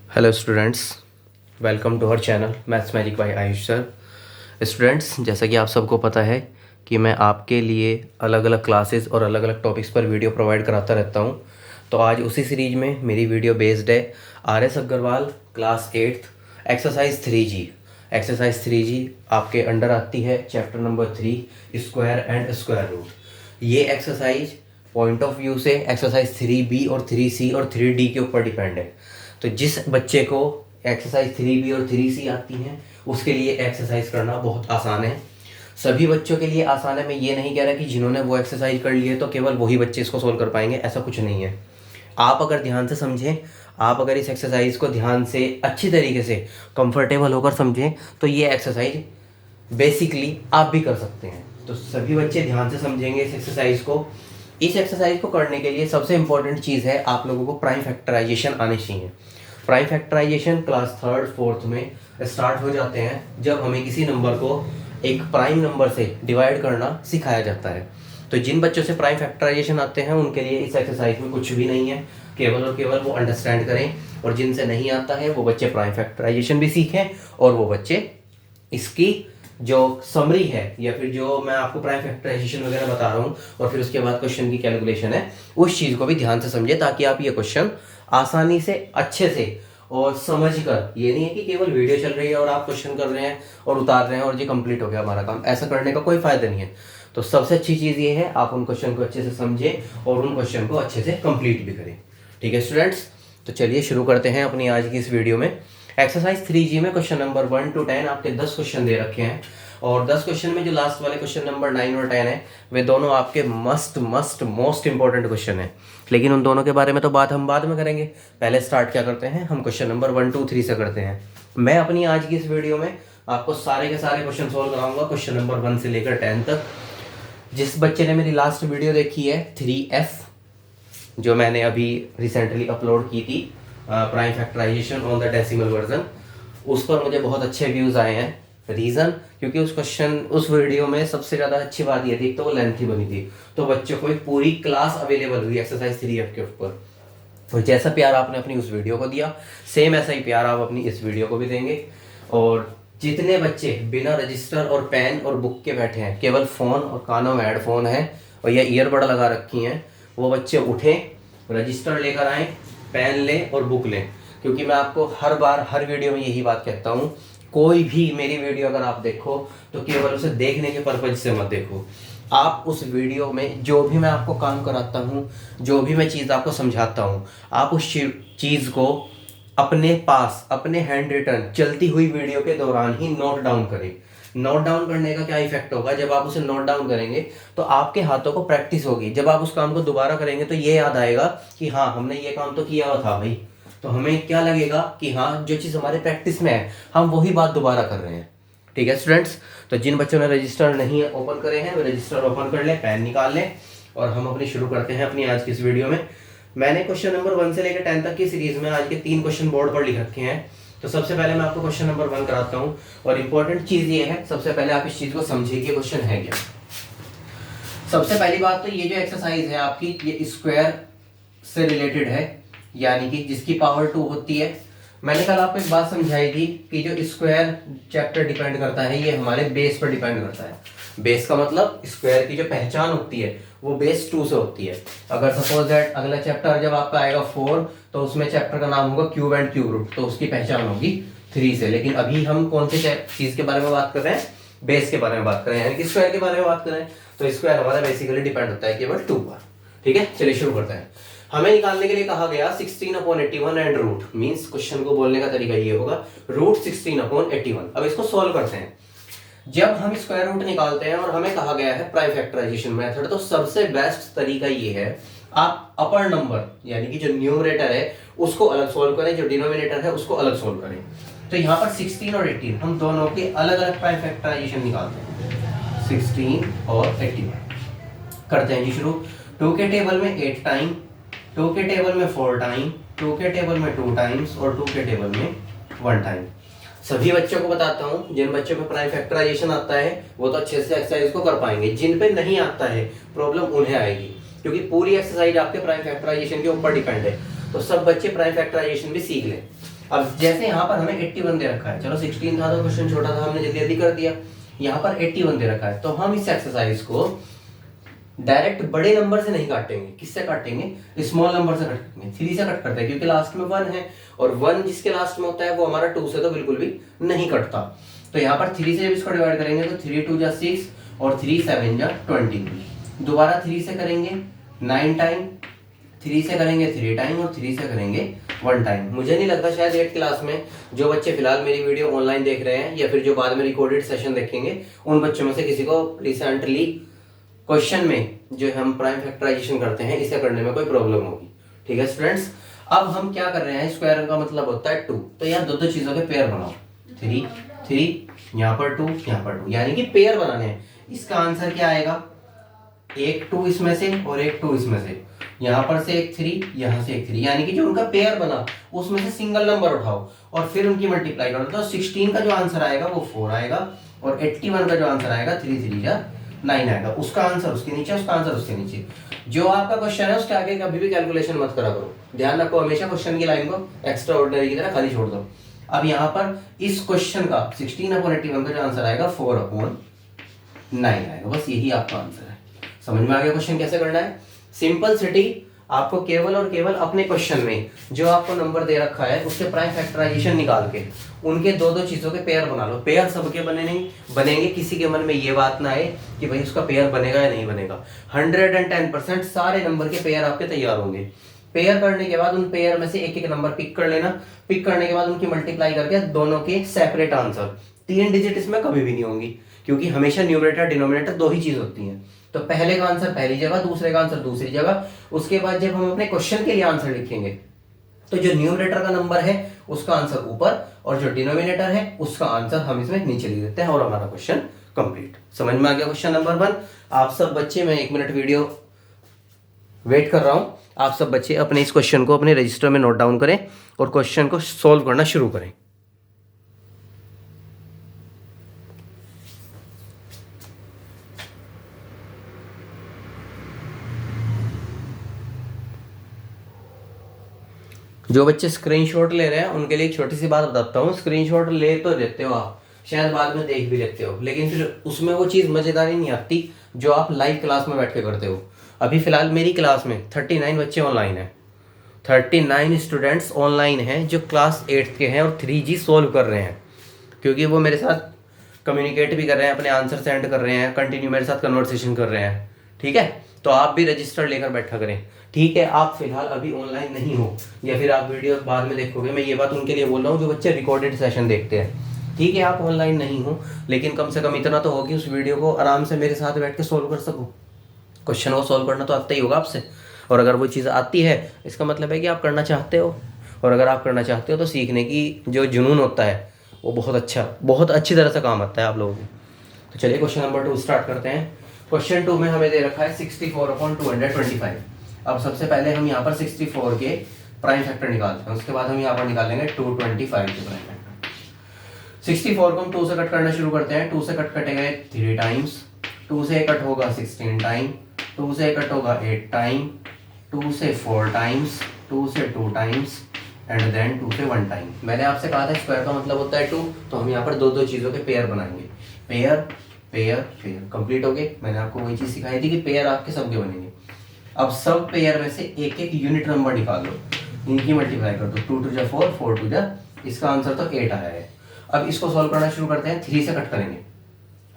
Hello students, welcome to our channel maths magic by Ayush sir. Students, जैसा कि आप सबको पता है कि मैं आपके लिए अलग अलग क्लासेस और अलग अलग टॉपिक्स पर वीडियो प्रोवाइड कराता रहता हूं। तो आज उसी सीरीज में मेरी वीडियो बेस्ड है R S Agarwal class 8th exercise 3G। Exercise 3G आपके अंडर आती है chapter number 3 square and square root. ये एक्सरसाइज पॉइंट ऑफ व्यू से एक्सरसाइज 3B और 3C और 3D के ऊपर डिपेंड है। तो जिस बच्चे को एक्सरसाइज 3B और 3C आती हैं उसके लिए एक्सरसाइज करना बहुत आसान है। सभी बच्चों के लिए आसान है। मैं ये नहीं कह रहा कि जिन्होंने वो एक्सरसाइज कर ली है तो केवल वही बच्चे इसको सोल्व कर पाएंगे, ऐसा कुछ नहीं है। आप अगर ध्यान से समझें, आप अगर इस एक्सरसाइज को ध्यान से अच्छी तरीके से कंफर्टेबल होकर समझें तो ये एक्सरसाइज बेसिकली आप भी कर सकते हैं। तो सभी बच्चे ध्यान से समझेंगे इस एक्सरसाइज को। इस एक्सरसाइज को करने के लिए सबसे इंपॉर्टेंट चीज़ है, आप लोगों को प्राइम फैक्टराइजेशन आनी चाहिए। Prime factorisation class 3rd 4th में स्टार्ट हो जाते हैं जब हमें किसी नंबर को एक प्राइम नंबर से डिवाइड करना सिखाया जाता है। तो जिन बच्चों से प्राइम फैक्टराइजेशन आते हैं उनके लिए इस एक्सरसाइज में कुछ भी नहीं है, केवल और केवल वो अंडरस्टैंड करें। और जिनसे नहीं आता है वो बच्चे प्राइम फैक्टराइजेशन भी सीखें और वो बच्चे इसकी जो समरी है या फिर जो मैं आपको प्राइम फैक्टराइजेशन वगैरह बता रहा हूँ और फिर उसके बाद क्वेश्चन की कैलकुलेशन है, उस चीज़ को भी ध्यान से समझे ताकि आप ये क्वेश्चन आसानी से अच्छे से और समझ कर, ये नहीं है कि केवल वीडियो चल रही है और आप क्वेश्चन कर रहे हैं और उतार रहे हैं और ये कंप्लीट हो गया हमारा काम। ऐसा करने का कोई फायदा नहीं है। तो सबसे अच्छी चीज़ ये है आप उन क्वेश्चन को अच्छे से समझें और उन क्वेश्चन को अच्छे से कंप्लीट भी करें। ठीक है स्टूडेंट्स, तो चलिए शुरू करते हैं अपनी आज की इस वीडियो में। एक्सरसाइज 3G में क्वेश्चन नंबर 1 to 10 आपके 10 क्वेश्चन दे रखे हैं और 10 क्वेश्चन में जो लास्ट वाले क्वेश्चन नंबर 9 और 10 है वे दोनों आपके मोस्ट इंपॉर्टेंट क्वेश्चन है। लेकिन उन दोनों के बारे में तो बात हम बाद में करेंगे। पहले स्टार्ट क्या करते हैं, हम क्वेश्चन नंबर 1 2 3 से करते हैं। मैं अपनी आज की इस वीडियो में आपको सारे के सारे क्वेश्चन सोल्व कराऊंगा क्वेश्चन नंबर 1 से लेकर 10 तक। जिस बच्चे ने मेरी लास्ट वीडियो देखी है 3F, जो मैंने अभी रिसेंटली अपलोड की थी, prime factorization on the decimal version, उस पर मुझे बहुत अच्छे व्यूज़ आए हैं। रीज़न क्योंकि उस वीडियो में सबसे ज़्यादा अच्छी बात ये थी तो वो लेंथी बनी थी, तो बच्चों को एक पूरी क्लास अवेलेबल हुई एक्सरसाइज 3F के ऊपर। तो जैसा प्यार आपने अपनी उस वीडियो को दिया, सेम ऐसा ही प्यार आप अपनी इस वीडियो को भी देंगे। और जितने बच्चे बिना रजिस्टर और पेन और बुक के बैठे हैं, केवल फ़ोन और कानों में हेडफोन है और या ईयरबड लगा रखी हैं, वो बच्चे उठें, रजिस्टर लेकर आएँ, पेन लें और बुक लें। क्योंकि मैं आपको हर बार हर वीडियो में यही बात कहता हूँ, कोई भी मेरी वीडियो अगर आप देखो तो केवल उसे देखने के पर्पज से मत देखो। आप उस वीडियो में जो भी मैं आपको काम कराता हूँ, जो भी मैं चीज़ आपको समझाता हूँ, आप उस चीज़ को अपने पास अपने हैंड रिटन चलती हुई वीडियो के दौरान ही नोट डाउन करें। नोट डाउन करने का क्या इफेक्ट होगा, जब आप उसे नोट डाउन करेंगे तो आपके हाथों को प्रैक्टिस होगी। जब आप उस काम को दोबारा करेंगे तो ये याद आएगा कि हाँ हमने ये काम तो किया हुआ था भाई। तो हमें क्या लगेगा कि हाँ जो चीज़ हमारे प्रैक्टिस में है हम वही बात दोबारा कर रहे हैं। ठीक है स्टूडेंट्स, तो जिन बच्चों ने रजिस्टर नहीं ओपन करे हैं वे रजिस्टर ओपन कर लें, पेन निकाल लें और हम अपनी शुरू करते हैं अपनी आज की इस वीडियो में। मैंने क्वेश्चन नंबर 1 से लेकर 10 तक की सीरीज में आज के 3 क्वेश्चन बोर्ड पर लिख रखे हैं। तो सबसे पहले मैं आपको क्वेश्चन नंबर 1 कराता हूं और इंपॉर्टेंट चीज ये है, सबसे पहले आप इस चीज को समझिए कि क्वेश्चन है क्या। सबसे पहली बात तो ये जो एक्सरसाइज है आपकी, ये स्क्वायर से रिलेटेड है, यानी कि जिसकी पावर 2 होती है। मैंने कल आपको एक बात समझाई थी कि जो स्क्वायर चैप्टर डिपेंड करता है ये हमारे बेस पर डिपेंड करता है। बेस का मतलब स्क्वायर की जो पहचान होती है वो बेस 2 से होती है। अगर सपोज दैट अगला चैप्टर जब आपका आएगा 4 तो उसमें चैप्टर का नाम होगा क्यूब एंड क्यूब रूट, तो उसकी पहचान होगी 3 से। लेकिन अभी हम कौन से चीज के बारे में बात कर रहे हैं, बेस के बारे में बात कर रहे हैं, यानी कि स्क्वायर के बारे में बात कर रहे हैं। तो स्क्वायर हमारा बेसिकली डिपेंड होता है केवल 2 पर। ठीक है, चलिए शुरू करते हैं। हमें निकालने के लिए कहा गया 16/81 एंड रूट, मींस क्वेश्चन को बोलने का तरीका ये होगा रूट 16/81। अब इसको सॉल्व करते हैं। जब हम स्क्वायर रूट निकालते हैं और हमें कहा गया है प्राइम फैक्टराइजेशन मेथड, तो सबसे बेस्ट तरीका ये है आप अपर नंबर यानी कि जो न्यूमरेटर है उसको अलग सोल्व करें, जो डिनोमिनेटर है उसको अलग सोल्व करें। तो यहाँ पर 16 और 18 हम दोनों के अलग अलग प्राइम फैक्टराइजेशन निकालते हैं, 16 और 81 करते हैं जी शुरू। 2 के टेबल में 8 टाइम, 2 के टेबल में 4 टाइम, 2 के टेबल में 2 टाइम्स और 2 के टेबल में 1 टाइम। सभी बच्चों को बताता हूं, जिन बच्चों पे प्राइम फैक्टराइजेशन आता है वो तो अच्छे से एक्सरसाइज को कर पाएंगे, जिन पे नहीं आता है प्रॉब्लम उन्हें आएगी, क्योंकि पूरी एक्सरसाइज आपके प्राइम फैक्टराइजेशन के ऊपर डिपेंड है। तो सब बच्चे प्राइम फैक्टराइजेशन भी सीख लें। अब जैसे यहाँ पर हमें 81 दे रखा है, चलो 16 था तो क्वेश्चन छोटा था, हमने जल्दी जल्दी कर दिया। यहाँ पर 81 दे रखा है, तो हम इस एक्सरसाइज को डायरेक्ट बड़े नंबर से नहीं काटेंगे। किससे काटेंगे? स्मॉल नंबर से काटेंगे। 3 से कट करते हैं क्योंकि लास्ट में 1 है, और 1 जिसके लास्ट में होता है वो हमारा 2 से तो बिल्कुल भी नहीं कटता। तो यहाँ पर 3 से जब इसको डिवाइड करेंगे तो 3 2 जा 6 और 3 7 जा 20। दोबारा 3 से करेंगे 9 टाइम, 3 से करेंगे 3 टाइम, और 3 से करेंगे 1 टाइम। मुझे नहीं लगता शायद 8th क्लास में जो बच्चे फिलहाल मेरी वीडियो ऑनलाइन देख रहे हैं या फिर जो बाद में रिकॉर्डेड सेशन देखेंगे, उन बच्चों में से किसी को रिसेंटली क्वेश्चन में जो हम प्राइम फैक्टराइजेशन करते हैं इसे करने में कोई प्रॉब्लम होगी। ठीक है स्टूडेंट्स, अब हम क्या कर रहे हैं, स्क्वायर का मतलब होता है 2, तो यहाँ दो दो चीजों के पेयर बनाओ। 3 3 यहाँ पर 2 यहाँ पर 2, यानी कि पेयर बनाने हैं। इसका आंसर क्या आएगा? एक 2 इसमें से और एक 2 इसमें से, यहाँ पर से एक 3 यहाँ से एक 3, यानी कि जो उनका पेयर बना उसमें से सिंगल नंबर उठाओ और फिर उनकी मल्टीप्लाई करो। तो 16 का जो आंसर आएगा वो 4 आएगा, और 81 का जो आंसर आएगा 3 3 जा 9 आएगा। उसका आंसर उसके नीचे, उसका आंसर उसके नीचे। जो आपका क्वेश्चन है उसके आगे कभी भी कैलकुलेशन मत करा करो। ध्यान रखो, हमेशा क्वेश्चन की लाइन को एक्स्ट्रा ऑर्डिनरी की तरह खाली छोड़ दो। अब यहाँ पर इस क्वेश्चन का 16/81 का जो आंसर आएगा 4/9 आएगा। बस यही आपका आंसर है। समझ में आ गया क्वेश्चन कैसे करना है? Simple city. आपको केवल और केवल अपने क्वेश्चन में जो आपको नंबर दे रखा है उसके प्राइम फैक्टराइजेशन निकाल के उनके दो दो चीजों के पेयर बना लो। पेयर सबके बनेंगे, किसी के मन में ये बात ना आए कि भाई उसका पेयर बनेगा या नहीं बनेगा। 110% सारे नंबर के पेयर आपके तैयार होंगे। पेयर करने के बाद उन पेयर में से एक एक नंबर पिक कर लेना। पिक करने के बाद उनकी मल्टीप्लाई करके दोनों के सेपरेट आंसर। 3 डिजिट इसमें कभी भी नहीं होंगी, क्योंकि हमेशा न्यूमरेटर डिनोमिनेटर दो ही चीज होती है। तो पहले का आंसर पहली जगह, दूसरे का आंसर दूसरी जगह। उसके बाद जब हम अपने क्वेश्चन के लिए आंसर लिखेंगे तो जो न्यूमरेटर का नंबर है उसका आंसर ऊपर, और जो डिनोमिनेटर है उसका आंसर हम इसमें नीचे लिख देते हैं, और हमारा क्वेश्चन कंप्लीट। समझ में आ गया क्वेश्चन नंबर 1? आप सब बच्चे, मैं 1 मिनट वीडियो वेट कर रहा हूं। आप सब बच्चे अपने इस क्वेश्चन को अपने रजिस्टर में नोट डाउन करें और क्वेश्चन को सॉल्व करना शुरू करें। जो बच्चे स्क्रीनशॉट ले रहे हैं उनके लिए एक छोटी सी बात बताता हूँ। स्क्रीनशॉट ले तो लेते हो आप, शायद बाद में देख भी लेते हो, लेकिन फिर उसमें वो चीज़ मज़ेदारी नहीं आती जो आप लाइव क्लास में बैठ के करते हो। अभी फिलहाल मेरी क्लास में 39 बच्चे ऑनलाइन हैं। 39 स्टूडेंट्स ऑनलाइन हैं जो क्लास 8th के हैं और 3G सॉल्व कर रहे हैं, क्योंकि वो मेरे साथ कम्युनिकेट भी कर रहे हैं, अपने आंसर सेंड कर रहे हैं, कंटिन्यू मेरे साथ कन्वर्सेशन कर रहे हैं। ठीक है, तो आप भी रजिस्टर लेकर बैठा करें। ठीक है, आप फिलहाल अभी ऑनलाइन नहीं हो या फिर आप वीडियो बाद में देखोगे, मैं ये बात उनके लिए बोल रहा हूँ जो बच्चे रिकॉर्डेड सेशन देखते हैं। ठीक है, आप ऑनलाइन नहीं हो, लेकिन कम से कम इतना तो हो कि उस वीडियो को आराम से मेरे साथ बैठ के सॉल्व कर सको। क्वेश्चन को सॉल्व करना तो आता ही होगा आपसे, और अगर वो चीज़ आती है इसका मतलब है कि आप करना चाहते हो, और अगर आप करना चाहते हो तो सीखने की जो जुनून होता है वो बहुत अच्छी तरह से काम आता है आप लोगों को। तो चलिए क्वेश्चन नंबर 2 स्टार्ट करते हैं। क्वेश्चन 2 में हमें दे रखा है 64/225। अब सबसे पहले हम यहाँ पर 64 के प्राइम फैक्टर निकालते हैं, उसके बाद हम यहाँ पर निकालेंगे 225 के प्राइम फैक्टर। 64 को हम 2 से कट करना शुरू करते हैं। 2 से कट कटेगा 3 टाइम्स, 2 से कट होगा 16 टाइम, 2 से कट होगा 8 टाइम, 2 से 4 टाइम्स, 2 से 2 टाइम्स, एंड देन 2 से 1 टाइम। मैंने आपसे कहा था स्क्वायर का मतलब होता है 2, तो हम यहाँ पर दो दो चीज़ों के पेयर बनाएंगे। पेयर पेयर पेयर कंप्लीट हो गए। मैंने आपको वही चीज़ सिखाई थी कि पेयर आपके सबके बनेंगे। अब सब पेयर में से एक एक यूनिट नंबर निकाल लो, इनकी मल्टीप्लाई कर दो। 2 2 जा 4, 4 2 जा, इसका आंसर तो 8 आया है। अब इसको सॉल्व करना शुरू करते हैं। 3 से कट करेंगे।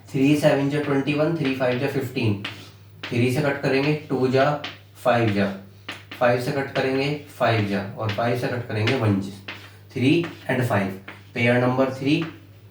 3 7 जा 21, 3 5 जा 15, 3 से कट करेंगे 2 जा 5 जा, 5 से कट करेंगे 5 जा, और 5 से कट करेंगे 1 जा। 3 and 5 pair number 3,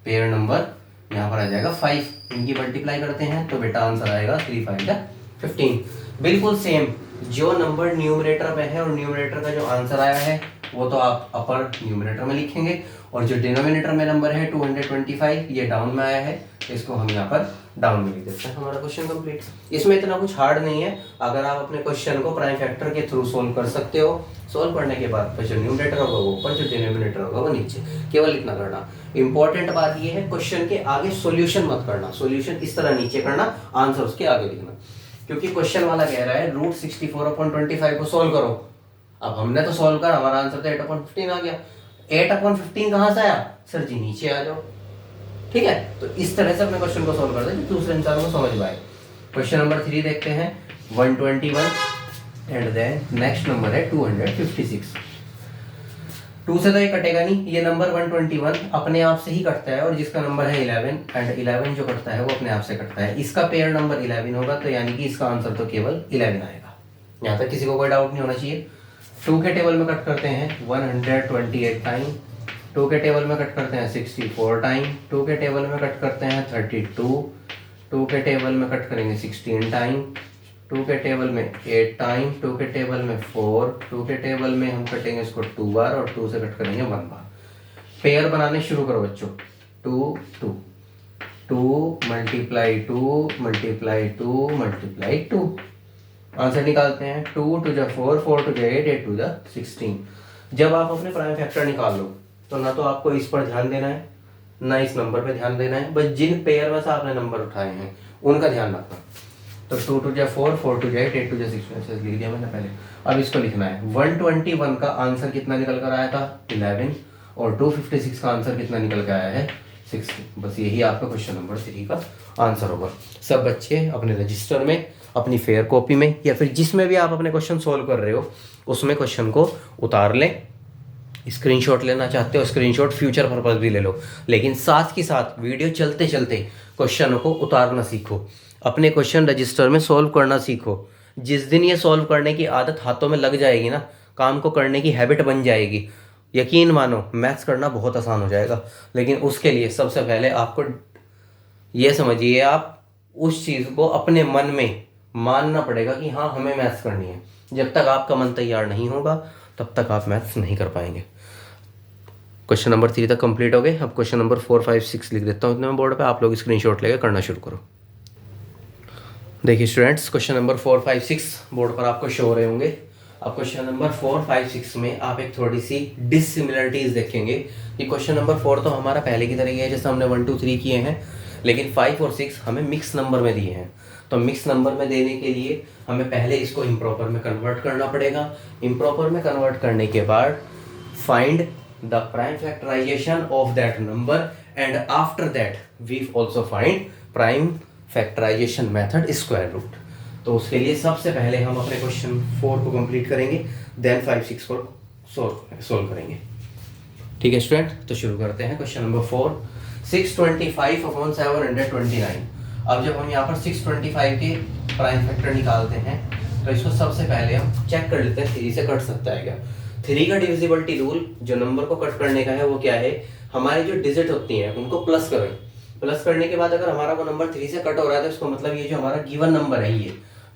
pair number यहाँ पर आ जाएगा 5। इनकी मल्टीप्लाई करते हैं तो बेटा आंसर आएगा 3 5 जा 15। बिल्कुल सेम जो नंबर न्यूमरेटर में है और न्यूमरेटर का जो आंसर आया है वो तो आप अपर न्यूमरेटर में लिखेंगे, और जो डिनोमिनेटर में नंबर है 225 ये डाउन में आया है, इसको हम यहाँ पर डाउन में लिख देते हैं। हमारा क्वेश्चन कंप्लीट। इसमें इतना कुछ हार्ड नहीं है, अगर आप अपने क्वेश्चन को प्राइम फैक्टर के थ्रू सोल्व कर सकते हो। सोल्व करने के बाद जो न्यूमरेटर होगा वो ऊपर, जो डिनोमिनेटर होगा वो नीचे, केवल इतना करना। इंपॉर्टेंट बात ये है क्वेश्चन के आगे सोल्यूशन मत करना। सोल्यूशन इस तरह नीचे करना, आंसर उसके आगे लिखना, क्योंकि क्वेश्चन वाला कह रहा है √64/25 को सोल्व करो। अब हमने तो सोल्व कर, हमारा आंसर तो 8/15 आ गया। 8/15 कहाँ से आया सर जी, नीचे आ जाओ। ठीक है, तो इस तरह से अपने क्वेश्चन को सोल्व करते हैं जो दूसरे इंसान को समझ पाए। क्वेश्चन नंबर 3 देखते हैं, 121 एंड देन नेक्स्ट नंबर है 256। 2 से तो ये कटेगा नहीं, ये नंबर 121 अपने आप से ही कटता है, और जिसका नंबर है 11 एंड 11 जो कटता है वो अपने आप से कटता है। इसका पेयर नंबर 11 होगा, तो यानी कि इसका आंसर तो केवल 11 आएगा। यहाँ तक किसी को कोई डाउट नहीं होना चाहिए। 2 के टेबल में कट करते हैं 128 टाइम, 2 के टेबल में कट करते हैं 64 टाइम, 2 के टेबल में कट करते हैं 32, 2 के टेबल में कट करेंगे 16 टाइम, 2 के टेबल में 8 टाइम, 2 के टेबल में 4, 2 के टेबल में हम कटेंगे इसको 2 बार, और 2 से कट करेंगे 1 बार। पेयर बनाने शुरू करो बच्चों। 2 2 2 मल्टीप्लाई 2 मल्टीप्लाई 2 मल्टीप्लाई 2, आंसर निकालते हैं। 2 2 जा 4, 4 2 जा 8, 8 2 जा 16। जब आप अपने प्राइम फैक्टर निकाल लो तो ना तो आपको इस पर ध्यान देना है ना इस नंबर पे ध्यान देना है, बस जिन पेयर में से आपने नंबर उठाए हैं उनका ध्यान रखना। तो 2 2 जा 4, 4 2 जा 8, 8 2 जा 16 ऐसे लिख दिया मैंने पहले। अब इसको लिखना है। 121 का आंसर कितना निकल कर आया था 11, और 256 का आंसर कितना निकल कर आया है 60। बस यही आपका क्वेश्चन नंबर 3 का आंसर होगा। सब बच्चे अपने रजिस्टर में, अपनी फेयर कॉपी में, या फिर जिसमें भी आप अपने क्वेश्चन सोल्व कर रहे हो उसमें क्वेश्चन को उतार लें। स्क्रीनशॉट लेना चाहते हो स्क्रीनशॉट फ्यूचर पर्पज भी ले लो, लेकिन साथ के साथ वीडियो चलते चलते क्वेश्चनों को उतारना सीखो, अपने क्वेश्चन रजिस्टर में सॉल्व करना सीखो। जिस दिन ये सॉल्व करने की आदत हाथों में लग जाएगी ना, काम को करने की हैबिट बन जाएगी, यकीन मानो मैथ्स करना बहुत आसान हो जाएगा। लेकिन उसके लिए सबसे पहले आपको ये समझिए, आप उस चीज़ को अपने मन में मानना पड़ेगा कि हाँ हमें मैथ्स करनी है। जब तक आपका मन तैयार नहीं होगा तब तक आप मैथ्स नहीं कर पाएंगे। क्वेश्चन नंबर 3 तक कंप्लीट हो गए। अब क्वेश्चन नंबर 4 5 6 लिख देता हूँ इतने में बोर्ड पे, आप लोग स्क्रीनशॉट लेकर करना शुरू करो। देखिए स्टूडेंट्स, क्वेश्चन नंबर 4 5 6 बोर्ड पर आपको शो हो रहे होंगे। अब क्वेश्चन नंबर 4 5 6 में आप एक थोड़ी सी डिससिमिलरिटीज देखेंगे कि क्वेश्चन नंबर 4 तो हमारा पहले की तरह ही है जैसे हमने 1 2 3 किए हैं, लेकिन 5 और 6 हमें मिक्स नंबर में दिए हैं। तो मिक्स नंबर में देने के लिए हमें पहले इसको इम्प्रॉपर में कन्वर्ट करना पड़ेगा। इम्प्रॉपर में कन्वर्ट करने के बाद find the prime factorization of that number, and after that we also find prime factorization method square root. तो उसके लिए सबसे पहले हम अपने क्वेश्चन 4 को कंप्लीट करेंगे, देन 5 6 को सोल्व करेंगे। ठीक है स्टूडेंट, तो शुरू करते हैं। Question number 4, 625/729। अब जब हम यहाँ पर 625 के प्राइम फैक्टर निकालते हैं तो इसको सबसे पहले हम चेक कर लेते हैं 3 से कट सकता है क्या। 3 का डिविजिबिलिटी रूल जो नंबर को कट करने का है वो क्या है, हमारी जो डिजिट होती हैं उनको प्लस करें। प्लस करने के बाद अगर हमारा वो नंबर 3 से कट हो रहा है तो इसको मतलब ये जो हमारा गिवन नंबर है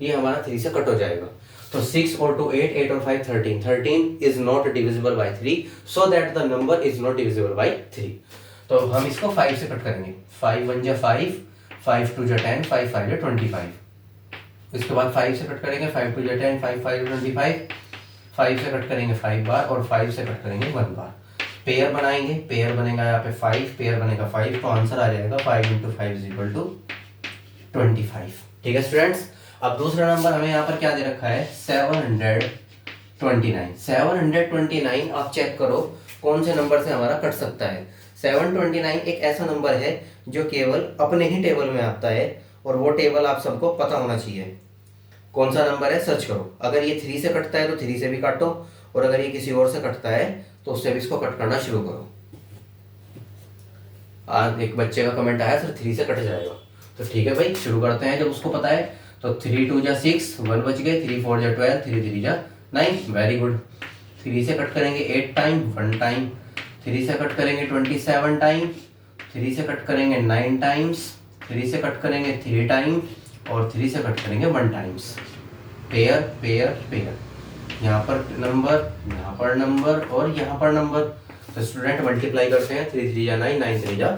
ये हमारा 3 से कट हो जाएगा। तो 6 और 2 8, 8 और 5 13, 13 is not divisible by 3, so that the number is not divisible by 3। तो हम इसको 5 से कट करेंगे। 5 1 जा 5, 5 2 जा 10, 5 5 जा 25। इसके बाद 5 से कट करेंगे, 5 2 जा 10, 5 5 जा 25। 5 से कट करेंगे 5 बार, और 5 से कट करेंगे 1 बार। पेयर बनाएंगे, पेयर बनेगा यहाँ पे 5, पेयर बनेगा 5, तो आंसर आ जाएगा 5 × 5 = 25। ठीक है स्टूडेंट्स, अब दूसरा नंबर हमें यहाँ पर क्या दे रखा है 729। 729 आप चेक करो कौन से नंबर से हमारा कट सकता है। 729 एक ऐसा नंबर है जो केवल अपने ही टेबल में आता है, और वो टेबल आप सबको पता होना चाहिए। कौन सा नंबर है सर्च करो। अगर ये 3 से कटता है तो 3 से भी काटो, और अगर ये किसी और से कटता है तो उससे भी इसको कट करना शुरू करो। आज एक बच्चे का कमेंट आया सर 3 से कट जाएगा, तो ठीक है भाई शुरू करते हैं। जब उसको पता है तो 3 2 जा 6, 1 बच गए, 3 4 जा 12, 3 3 जा 9, वेरी गुड। 3 से कट करेंगे 8 टाइम, 1 टाइम। 3 से कट करेंगे 27 टाइम, 3 से कट करेंगे 9 टाइम्स, 3 से कट करेंगे 3 टाइम, और 3 से कट करेंगे 1 टाइम्स। पेयर पेयर पेयर, यहाँ पर नंबर, यहाँ पर नंबर, और यहाँ पर नंबर। तो स्टूडेंट मल्टीप्लाई करते हैं, 3 3 जा 9, 9 3 जा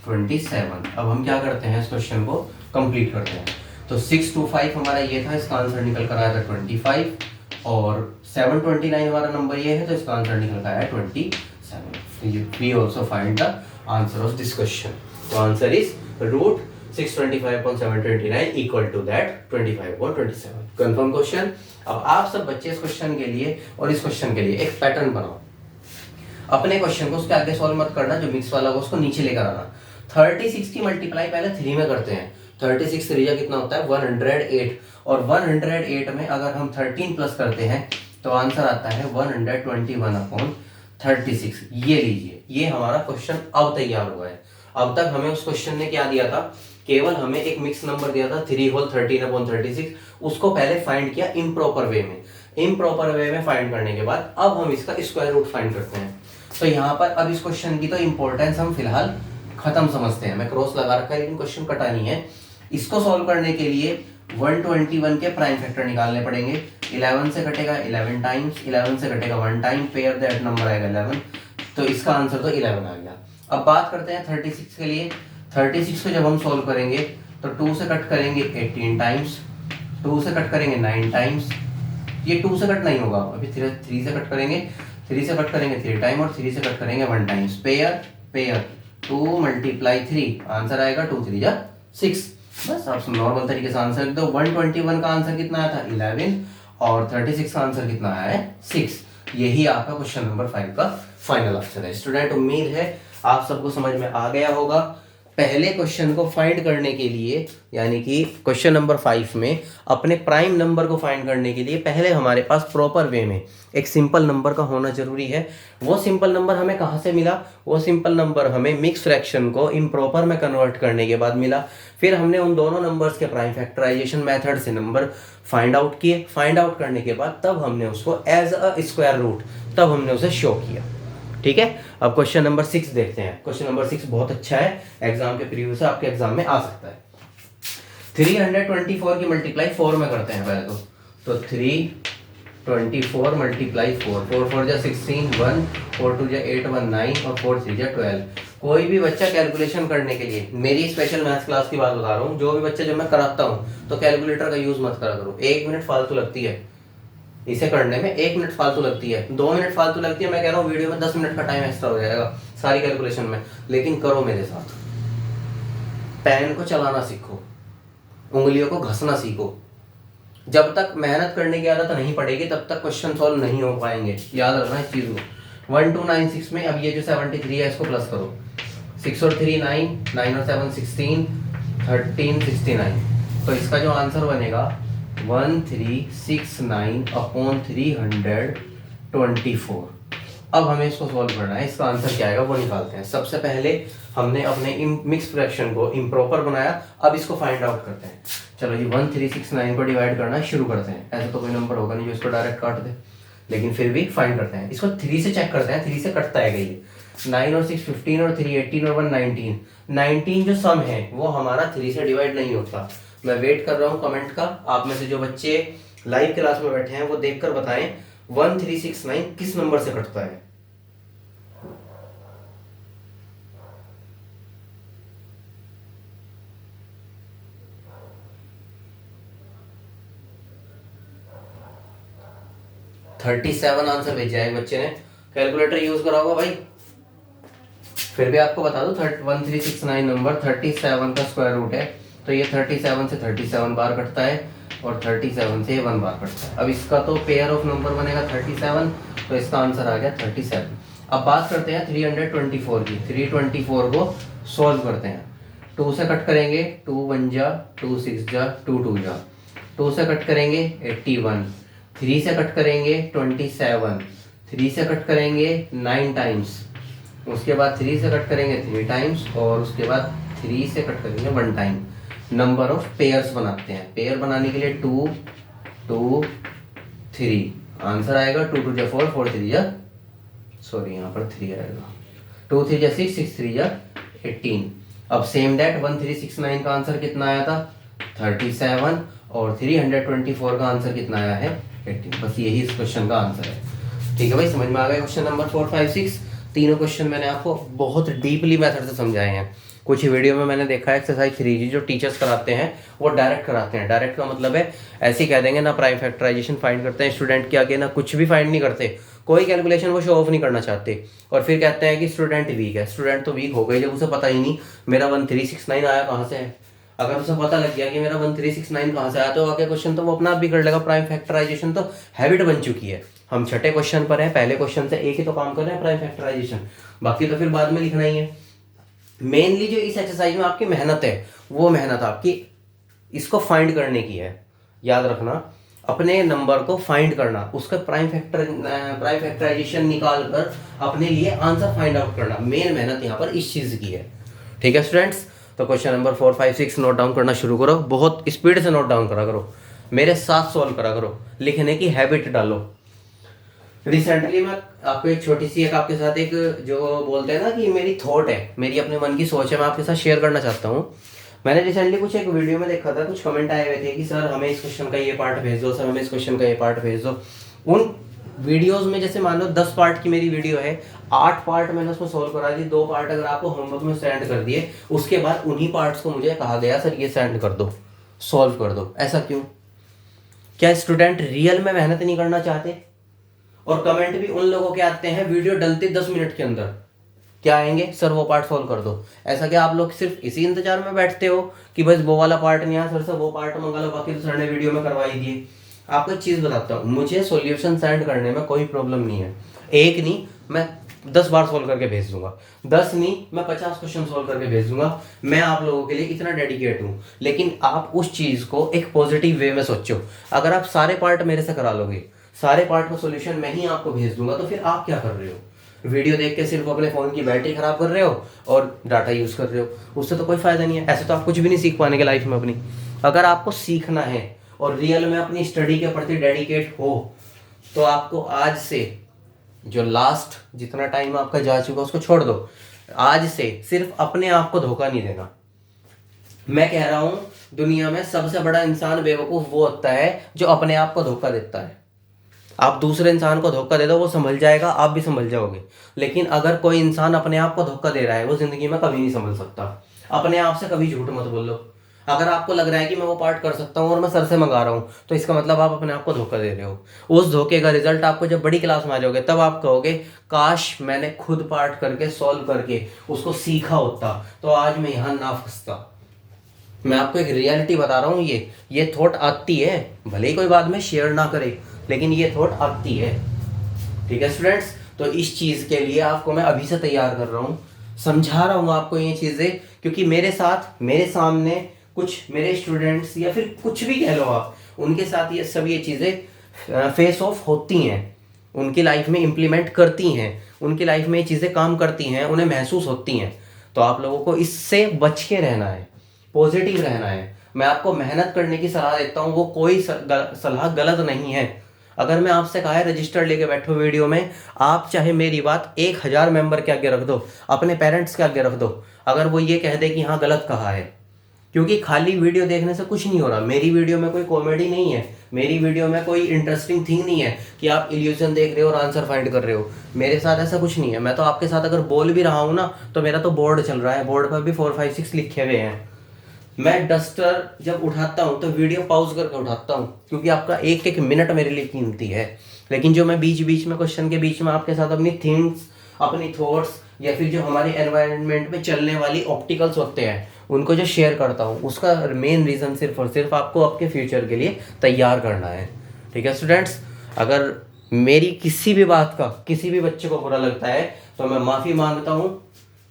27। अब हम क्या करते हैं, इस क्वेश्चन को कंप्लीट करते हैं। तो 625 हमारा ये था, इसका आंसर निकल कर आया था 25, और 729 हमारा नंबर ये है, तो इसका आंसर निकल कर आया 27। We also find the answer of this question. तो answer is root 625/729 equal to that 25/27। Confirm question. अब आप सब बच्चे इस क्वेश्चन के लिए और इस क्वेश्चन के लिए एक पैटर्न बनाओ। अपने क्वेश्चन को उसके आगे सॉल्व मत करना, जो मिक्स वाला होगा उसको नीचे लेकर आना। 36 की मल्टीप्लाई पहले 3 में करते हैं। 36 3 कितना होता है 108, और 108 में अगर हम 13 प्लस करते हैं तो आंसर आता है 121/36। ये लीजिए, ये हमारा क्वेश्चन अब तैयार हुआ है। अब तक हमें उस क्वेश्चन ने क्या दिया था, केवल हमें एक मिक्स नंबर दिया था 3 होल 13/36, उसको पहले फाइंड किया इम्प्रॉपर वे में। इम्प्रॉपर वे में फाइंड करने के बाद अब हम इसका स्क्वायर रूट फाइंड करते हैं। तो यहाँ पर अब इस क्वेश्चन की तो इंपॉर्टेंस हम फिलहाल खत्म समझते हैं, मैं क्रॉस लगा रखा है लेकिन क्वेश्चन कटा नहीं है। इसको सॉल्व करने के लिए 121 के प्राइम फैक्टर निकालने पड़ेंगे। 11 से कटेगा 11 टाइम्स, 11 से कटेगा 1 टाइम, पेयर दैट नंबर आएगा 11, तो इसका आंसर तो 11 आ गया। अब बात करते हैं 36 के लिए। 36 को जब हम सॉल्व करेंगे तो 2 से कट करेंगे 18 टाइम्स, 2 से कट करेंगे 9 टाइम्स, ये 2 से कट नहीं होगा, अभी 3 से कट करेंगे, 3 से कट करेंगे 3 टाइम, और 3 से कट करेंगे 1 टाइम्स। पेयर पेयर 2 × 3 आंसर आएगा 2 3 जा 6। बस आप नॉर्मल तरीके से आंसर लिख दो। 121 का आंसर कितना आया था 11, और 36 का आंसर कितना आया है 6। यही आपका क्वेश्चन नंबर 5 का फाइनल आंसर है। स्टूडेंट, उम्मीद है आप सबको समझ में आ गया होगा। पहले क्वेश्चन को फाइंड करने के लिए, यानी कि क्वेश्चन नंबर 5 में अपने प्राइम नंबर को फाइंड करने के लिए पहले हमारे पास प्रॉपर वे में एक सिंपल नंबर का होना जरूरी है। वो सिंपल नंबर हमें कहाँ से मिला, वो सिंपल नंबर हमें मिक्स फ्रैक्शन को इम्प्रॉपर में कन्वर्ट करने के बाद मिला। फिर हमने उन दोनों नंबर्स के प्राइम फैक्टराइजेशन मेथड से नंबर फाइंड आउट किए। फाइंड आउट करने के बाद तब हमने उसको एज अ स्क्वायर रूट तब हमने उसे शो किया। ठीक है, अब क्वेश्चन नंबर 6 देखते हैं। क्वेश्चन नंबर 6 बहुत अच्छा है, एग्जाम के प्रीव्यू से आपके एग्जाम में आ सकता है। 324 की मल्टीप्लाई 4 में करते हैं पहले तो 324 मल्टीप्लाई 4, 4 4 जा 16, 1 4 2 जा 8 1 9 और 4 3 जा 12। कोई भी बच्चा कैलकुलेशन करने के लिए, मेरी स्पेशल मैथ्स क्लास की बात बता रहा हूँ, जो भी बच्चा जब मैं कराता हूँ तो कैलकुलेटर का यूज मत करा करो। 1 मिनट फालतू लगती है इसे करने में, 1 मिनट फालतू लगती है, 2 मिनट फालतू लगती है, मैं कह रहा हूँ वीडियो में 10 मिनट का टाइम एक्स्ट्रा हो जाएगा सारी कैलकुलेशन में। लेकिन करो मेरे साथ, पेन को चलाना सीखो, उंगलियों को घसना सीखो। जब तक मेहनत करने की आदत नहीं पड़ेगी तब तक क्वेश्चन सॉल्व नहीं हो पाएंगे, याद रखना इस चीज को। 1296 में अब ये जो 73 है इसको प्लस करो, 6 और 3 9, 9 और 7 16, 13 69, तो इसका जो आंसर बनेगा 1369/324। अब हमें इसको सॉल्व करना है, इसका आंसर क्या आएगा वो निकालते हैं। सबसे पहले हमने अपने मिक्स फ्रैक्शन को इम्प्रॉपर बनाया, अब इसको फाइंड आउट करते हैं। चलो जी, 1369 को डिवाइड करना शुरू करते हैं। ऐसा तो कोई नंबर होगा नहीं जो इसको डायरेक्ट काट दे, लेकिन फिर भी फाइंड करते हैं। इसको 3 से चेक करते हैं, 3 से कटता है ये। 9 और 6 15 और 3 18 और 1 19। 19 जो सम है वो हमारा 3 से डिवाइड नहीं होता। मैं वेट कर रहा हूँ कमेंट का, आप में से जो बच्चे लाइव क्लास में बैठे हैं वो देखकर बताएं 1369 किस नंबर से कटता है। $37 आंसर भेजा है बच्चे ने, कैलकुलेटर यूज करा होगा भाई। फिर भी आपको बता दो 1369 नंबर 37 का स्क्वायर रूट है, तो ये 37 से 37 बार कटता है और 37 से 1 बार कटता है। अब इसका तो पेयर ऑफ नंबर बनेगा 37, तो इसका आंसर आ गया 37। अब बात करते हैं 324 की। 324 को सॉल्व करते हैं। 2 से कट करेंगे 2 1 जा, 2 6 जा, 2 2 जा, 2 से कट करेंगे 81, 3 से कट करेंगे 27, 3 से कट करेंगे 9 टाइम्स, उसके बाद 3 से कट करेंगे 3 टाइम्स, और उसके बाद 3 से कट करेंगे 1 टाइम। नंबर ऑफ पेयर्स बनाते हैं। पेयर बनाने के लिए 2 2 3 आंसर आएगा 2 2 जा 4, 4 3 जा, सॉरी यहाँ पर 3 आएगा, 2 3 जा 6, 6 3 जा 18। अब सेम दैट 1369 का आंसर कितना आया था 37, और 324 का आंसर कितना आया है 18। बस यही इस क्वेश्चन का आंसर है। ठीक है भाई, समझ में आ गया। क्वेश्चन नंबर 4 5 6 तीनों क्वेश्चन मैंने आपको बहुत डीपली मेथड से समझाए हैं। कुछ वीडियो में मैंने देखा है एक्सरसाइज 3G जो टीचर्स कराते हैं वो डायरेक्ट कराते हैं। डायरेक्ट का मतलब है ऐसे ही कह देंगे ना प्राइम फैक्टराइजेशन फाइंड करते हैं स्टूडेंट के आगे, ना कुछ भी फाइंड नहीं करते, कोई कैलकुलेशन वो शो ऑफ नहीं करना चाहते, और फिर कहते हैं कि स्टूडेंट वीक है। स्टूडेंट तो वीक हो गए जब उसे पता ही नहीं मेरा 1369 आया कहाँ से है। अगर उसे पता लग गया कि मेरा 1369 कहाँ से आया तो आगे क्वेश्चन तो वो अपना आप भी कर लेगा। प्राइम फैक्टराइजेशन तो हैबिट बन चुकी है। हम छठे क्वेश्चन पर हैं, पहले क्वेश्चन से एक ही तो काम कर रहे हैं, प्राइम फैक्टराइजेशन, बाकी तो फिर बाद में लिखना ही है। मेनली जो इस एक्सरसाइज में आपकी मेहनत है वो मेहनत आपकी इसको फाइंड करने की है। याद रखना, अपने नंबर को फाइंड करना, उसका प्राइम फैक्टराइजेशन निकाल कर अपने लिए आंसर फाइंड आउट करना, मेन मेहनत यहाँ पर इस चीज़ की है। ठीक है स्टूडेंट्स, तो क्वेश्चन नंबर 4, 5, 6 नोट डाउन करना शुरू करो, बहुत स्पीड से नोट डाउन करा करो, मेरे साथ सॉल्व करा करो, लिखने की हैबिट डालो। रिसेंटली मैं आपको एक छोटी सी एक आपके साथ एक जो बोलते हैं ना कि मेरी थॉट है, मेरी अपने मन की सोच है, मैं आपके साथ शेयर करना चाहता हूँ। मैंने रिसेंटली कुछ एक वीडियो में देखा था, कुछ कमेंट आए हुए थे कि सर हमें इस क्वेश्चन का ये पार्ट भेज दो, सर हमें इस क्वेश्चन का ये पार्ट भेज दो। उन वीडियोस में जैसे मान लो 10 पार्ट की मेरी वीडियो है, 8 पार्ट मैंने उसमें सोल्व करा दी, 2 पार्ट अगर आपको होमवर्क में सेंड कर दिए, उसके बाद उन्हीं पार्ट्स को मुझे कहा गया सर ये सेंड कर दो, सॉल्व कर दो। ऐसा क्यों? क्या स्टूडेंट रियल में मेहनत नहीं करना चाहते? और कमेंट भी उन लोगों के आते हैं वीडियो डलते 10 मिनट के अंदर, क्या आएंगे? सर वो पार्ट सॉल्व कर दो। ऐसा क्या आप लोग सिर्फ इसी इंतजार में बैठते हो कि बस वो वाला पार्ट नहीं आया सर से वो पार्ट मंगा लो, बाकी तो सर ने वीडियो में करवा ही दिए। आपको एक चीज़ बताता हूँ, मुझे सॉल्यूशन सेंड करने में कोई प्रॉब्लम नहीं है। एक नहीं, मैं 10 बार सॉल्व करके भेज दूंगा, 10 नहीं मैं 50 क्वेश्चन सॉल्व करके भेज दूंगा। मैं आप लोगों के लिए इतना डेडिकेट हूँ। लेकिन आप उस चीज़ को एक पॉजिटिव वे में सोचो। अगर आप सारे पार्ट मेरे से करा लोगे, सारे पार्ट का सॉल्यूशन मैं ही आपको भेज दूंगा, तो फिर आप क्या कर रहे हो? वीडियो देख के सिर्फ अपने फ़ोन की बैटरी खराब कर रहे हो और डाटा यूज़ कर रहे हो, उससे तो कोई फ़ायदा नहीं है। ऐसे तो आप कुछ भी नहीं सीख पाने के लाइफ में अपनी। अगर आपको सीखना है और रियल में अपनी स्टडी के प्रति डेडिकेट हो, तो आपको आज से जो लास्ट जितना टाइम आपका जा चुका उसको छोड़ दो। आज से सिर्फ अपने आप को धोखा नहीं देना। मैं कह रहा हूं, दुनिया में सबसे बड़ा इंसान बेवकूफ़ वो होता है जो अपने आप को धोखा देता है। आप दूसरे इंसान को धोखा दे दो, वो संभल जाएगा, आप भी संभल जाओगे। लेकिन अगर कोई इंसान अपने आप को धोखा दे रहा है, वो जिंदगी में कभी नहीं संभल सकता। अपने आप से कभी झूठ मत बोलो। अगर आपको लग रहा है कि मैं वो पार्ट कर सकता हूँ और मैं सर से मंगा रहा हूँ, तो इसका मतलब आप अपने आप को धोखा दे रहे हो। उस धोखे का रिजल्ट आपको जब बड़ी क्लास में आ जाओगे तब आप कहोगे काश मैंने खुद पार्ट करके सॉल्व करके उसको सीखा होता, तो आज मैं यहाँ ना फंसता। मैं आपको एक रियलिटी बता रहा हूँ। ये थॉट आती है, भले ही कोई बाद में शेयर ना करे, लेकिन ये थॉट आती है। ठीक है स्टूडेंट्स, तो इस चीज़ के लिए आपको मैं अभी से तैयार कर रहा हूँ, समझा रहा हूँ आपको ये चीज़ें, क्योंकि मेरे साथ मेरे सामने कुछ मेरे स्टूडेंट्स या फिर कुछ भी कह लो आप, उनके साथ ये सब ये चीज़ें फेस ऑफ होती हैं, उनकी लाइफ में इम्प्लीमेंट करती हैं, उनकी लाइफ में ये चीज़ें काम करती हैं, उन्हें महसूस होती हैं। तो आप लोगों को इससे बच के रहना है, पॉजिटिव रहना है। मैं आपको मेहनत करने की सलाह देता हूँ, वो कोई सलाह गलत नहीं है। अगर मैं आपसे कहा है रजिस्टर लेके बैठो वीडियो में, आप चाहे मेरी बात 1000 मेंबर के आगे रख दो, अपने पेरेंट्स के आगे रख दो, अगर वो ये कह दे कि हाँ गलत कहा है, क्योंकि खाली वीडियो देखने से कुछ नहीं हो रहा। मेरी वीडियो में कोई कॉमेडी नहीं है, मेरी वीडियो में कोई इंटरेस्टिंग थिंग नहीं है कि आप इल्यूजन देख रहे हो और आंसर फाइंड कर रहे हो। मेरे साथ ऐसा कुछ नहीं है। मैं तो आपके साथ अगर बोल भी रहा हूँ ना, तो मेरा तो बोर्ड चल रहा है, बोर्ड पर भी 4, 5, 6 लिखे हुए हैं। मैं डस्टर जब उठाता हूँ तो वीडियो पॉज करके उठाता हूँ, क्योंकि आपका एक एक मिनट मेरे लिए कीमती है। लेकिन जो मैं बीच बीच में क्वेश्चन के बीच में आपके साथ अपनी थिंग्स, अपनी थॉट्स या फिर जो हमारे एनवायरनमेंट में चलने वाली ऑप्टिकल्स होते हैं उनको जो शेयर करता हूँ, उसका मेन रीज़न सिर्फ और सिर्फ आपको आपके फ्यूचर के लिए तैयार करना है। ठीक है स्टूडेंट्स, अगर मेरी किसी भी बात का किसी भी बच्चे को बुरा लगता है तो मैं माफ़ी मांगता हूँ,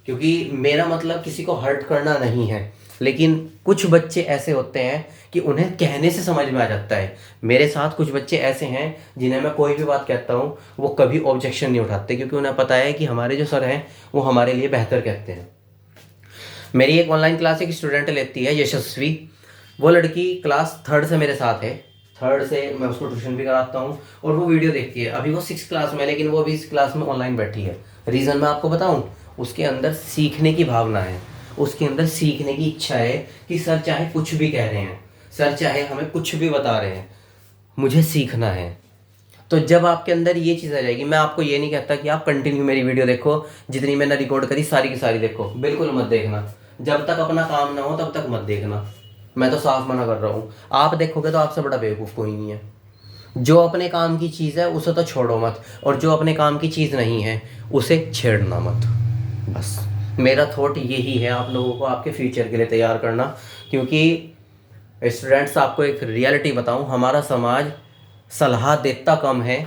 क्योंकि मेरा मतलब किसी को हर्ट करना नहीं है। लेकिन कुछ बच्चे ऐसे होते हैं कि उन्हें कहने से समझ में आ जाता है। मेरे साथ कुछ बच्चे ऐसे हैं जिन्हें मैं कोई भी बात कहता हूँ वो कभी ऑब्जेक्शन नहीं उठाते, क्योंकि उन्हें पता है कि हमारे जो सर हैं वो हमारे लिए बेहतर कहते हैं। मेरी एक ऑनलाइन क्लास एक स्टूडेंट लेती है, यशस्वी। वो लड़की क्लास 3rd से मेरे साथ है, 3rd से मैं उसको ट्यूशन भी कराता हूँ और वो वीडियो देखती है। अभी वो 6th क्लास में है, लेकिन वो अभी इस क्लास में ऑनलाइन बैठी है। रीज़न मैं आपको बताऊँ, उसके अंदर सीखने की भावना है, उसके अंदर सीखने की इच्छा है कि सर चाहे कुछ भी कह रहे हैं, सर चाहे हमें कुछ भी बता रहे हैं, मुझे सीखना है। तो जब आपके अंदर ये चीज़ आ जाएगी, मैं आपको ये नहीं कहता कि आप कंटिन्यू मेरी वीडियो देखो, जितनी मैंने रिकॉर्ड करी सारी की सारी देखो, बिल्कुल मत देखना। जब तक अपना काम ना हो तब तक मत देखना, मैं तो साफ मना कर रहा हूँ। आप देखोगे तो आपसे बड़ा बेवकूफ़ कोई नहीं है। जो अपने काम की चीज़ है उसे तो छोड़ो मत, और जो अपने काम की चीज़ नहीं है उसे छेड़ना मत। बस मेरा थॉट यही है, आप लोगों को आपके फ्यूचर के लिए तैयार करना। क्योंकि स्टूडेंट्स, आपको एक रियलिटी बताऊं, हमारा समाज सलाह देता कम है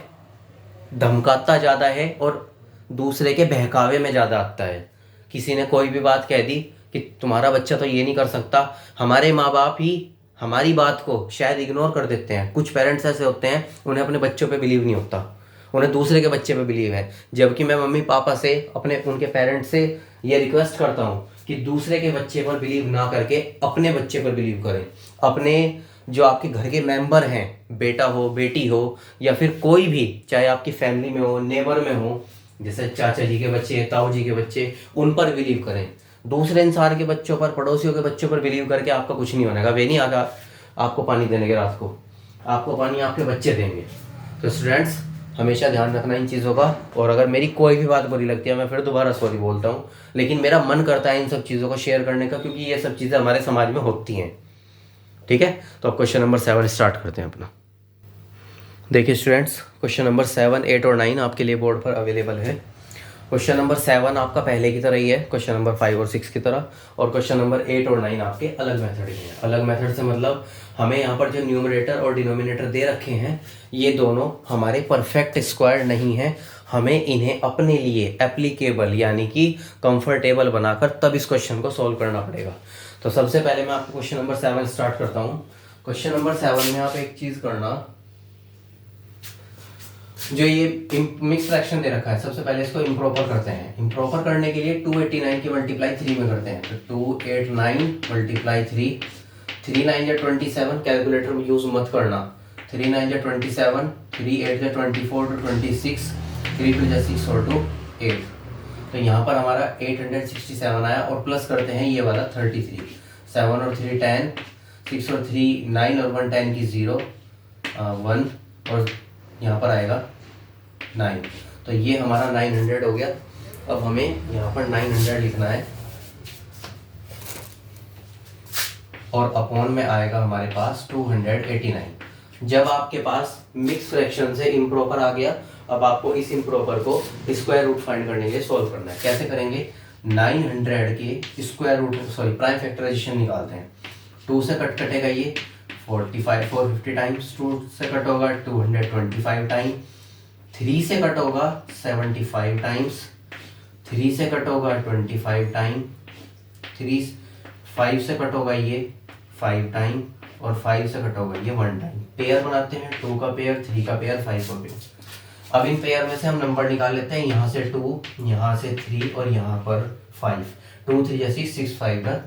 धमकाता ज़्यादा है और दूसरे के बहकावे में ज़्यादा आता है। किसी ने कोई भी बात कह दी कि तुम्हारा बच्चा तो ये नहीं कर सकता, हमारे माँ बाप ही हमारी बात को शायद इग्नोर कर देते हैं। कुछ पेरेंट्स ऐसे होते हैं, उन्हें अपने बच्चों पे बिलीव नहीं होता, उन्हें दूसरे के बच्चे पे बिलीव है। जबकि मैं मम्मी पापा से, अपने उनके पेरेंट्स से ये रिक्वेस्ट करता हूँ कि दूसरे के बच्चे पर बिलीव ना करके अपने बच्चे पर बिलीव करें। अपने जो आपके घर के मेंबर हैं, बेटा हो, बेटी हो, या फिर कोई भी, चाहे आपकी फैमिली में हो, नेबर में हो, जैसे चाचा जी के बच्चे, ताऊ जी के बच्चे, उन पर बिलीव करें। दूसरे इंसान के बच्चों पर, पड़ोसियों के बच्चों पर बिलीव करके आपका कुछ नहीं होने का। वे नहीं आगा आपको पानी देने के, रात को आपको पानी आपके बच्चे देंगे। तो स्टूडेंट्स, हमेशा ध्यान रखना इन चीज़ों का। और अगर मेरी कोई भी बात बुरी लगती है, मैं फिर दोबारा सॉरी बोलता हूँ, लेकिन मेरा मन करता है इन सब चीज़ों को शेयर करने का, क्योंकि ये सब चीज़ें हमारे समाज में होती हैं। ठीक है, तो अब क्वेश्चन नंबर 7 स्टार्ट करते हैं अपना। देखिए स्टूडेंट्स, क्वेश्चन नंबर 7, 8 और 9 आपके लिए बोर्ड पर अवेलेबल है। क्वेश्चन नंबर 7 आपका पहले की तरह ही है, क्वेश्चन नंबर 5 और 6 की तरह। और क्वेश्चन नंबर 8 और 9 आपके अलग मेथड के हैं। अलग मेथड से मतलब हमें यहाँ पर जो न्यूमरेटर और डिनोमिनेटर दे रखे हैं, ये दोनों हमारे परफेक्ट स्क्वायर नहीं है। हमें इन्हें अपने लिए एप्लीकेबल यानी कि कंफर्टेबल बनाकर तब इस क्वेश्चन को सॉल्व करना पड़ेगा। तो सबसे पहले मैं आपको क्वेश्चन नंबर 7 स्टार्ट करता हूँ। क्वेश्चन नंबर 7 में आप एक चीज़ करना, जो ये मिक्स फ्रैक्शन दे रखा है, सबसे पहले इसको इम्प्रॉपर करते हैं। इम्प्रॉपर करने के लिए 289 की मल्टीप्लाई 3 में करते हैं। तो 289 मल्टीप्लाई 3, 3 9 या 27, कैलकुलेटर में यूज मत करना। 3 9 या 27, 3 8 या 24 to 26, 3 2 या 6 और 2 8। तो यहाँ पर हमारा 867 आया, और प्लस करते हैं ये वाला 33, 7 और 3 10, 6 और 3 9 और 1 10 की 0 1, और यहाँ पर आएगा 9। तो ये हमारा 900 हो गया। अब हमें यहाँ पर 900 लिखना है, और अपॉन में आएगा हमारे पास 289। जब आपके पास मिक्स फ्रैक्शन से इम्प्रॉपर आ गया, अब आपको इस इम्प्रॉपर को स्क्वायर रूट फाइंड करने के लिए सॉल्व करना है। कैसे करेंगे? 900 के square root, sorry prime factorization निकालते हैं। 2 से कट कटेगा ये 45, 450 टाइम्स, 2 से कट होगा 225 टाइम, 3 से कट होगा 75 टाइम्स, 3 से कट होगा 25 टाइम, 5 से कट होगा ये 5 टाइम, और 5 से कट होगा ये 1 टाइम। पेयर बनाते हैं, 2 का पेयर, 3 का पेयर, 5 का पेयर। अब इन पेयर में से हम नंबर निकाल लेते हैं। यहाँ से 2, यहाँ से 3 और यहाँ पर 5। 2 3 6, 6 5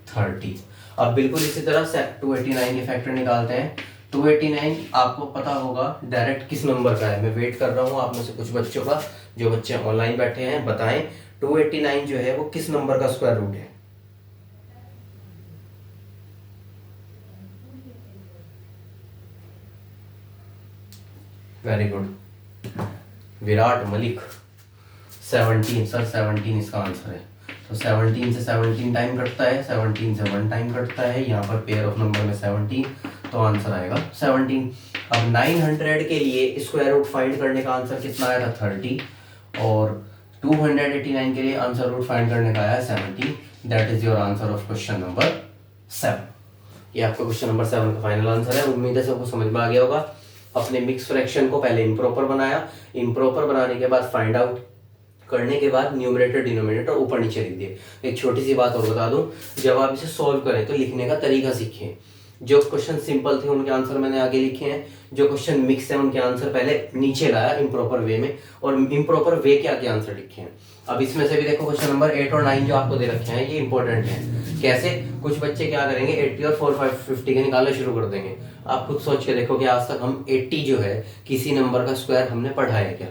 30। अब बिल्कुल इसी तरह से 289 के फैक्टर निकालते हैं। 289 आपको पता होगा डायरेक्ट किस नंबर का है। मैं वेट कर रहा हूँ आप में से कुछ बच्चों का, जो बच्चे ऑनलाइन बैठे हैं, बताएं 289 जो है वो किस नंबर का स्क्वायर रूट है। Very good, Virat Malik. 17, sir 17 इसका आंसर है। तो 17 से 17 टाइम कटता है, 17 से 1 टाइम कटता है, यहाँ पर पेयर ऑफ नंबर में 17, तो आंसर आएगा 17। अब 900 के लिए स्क्वायर रूट फाइंड करने का आंसर कितना आया था? 30, और 289 के लिए आंसर रूट फाइंड करने का आया 17। That is your answer of question number 7। ये आपका क्वेश्चन नंबर 7 का फाइनल आंसर है। उम्मीद है सबको समझ में आ गया होगा। अपने मिक्स फ्रैक्शन को पहले इम्प्रॉपर बनाया, इम्प्रॉपर बनाने के बाद फाइंड आउट करने के बाद न्यूमरेटर डिनोमिनेटर ऊपर नीचे लिख दिए। एक छोटी सी बात और बता दूं, जब आप इसे सॉल्व करें तो लिखने का तरीका सीखें। जो क्वेश्चन सिंपल थे उनके आंसर मैंने आगे लिखे हैं, जो क्वेश्चन मिक्स है उनके आंसर पहले नीचे लाया इम्प्रॉपर वे में, और इम्प्रॉपर वे के आगे आंसर लिखे हैं। अब इसमें से भी देखो क्वेश्चन नंबर 8 और 9 जो आपको दे रखे हैं ये इंपॉर्टेंट है। कैसे? कुछ बच्चे क्या करेंगे 80 और 450 के निकालना शुरू कर देंगे। आप खुद सोच के देखो कि आज तक हम 80 जो है किसी नंबर का स्क्वायर हमने पढ़ा है क्या?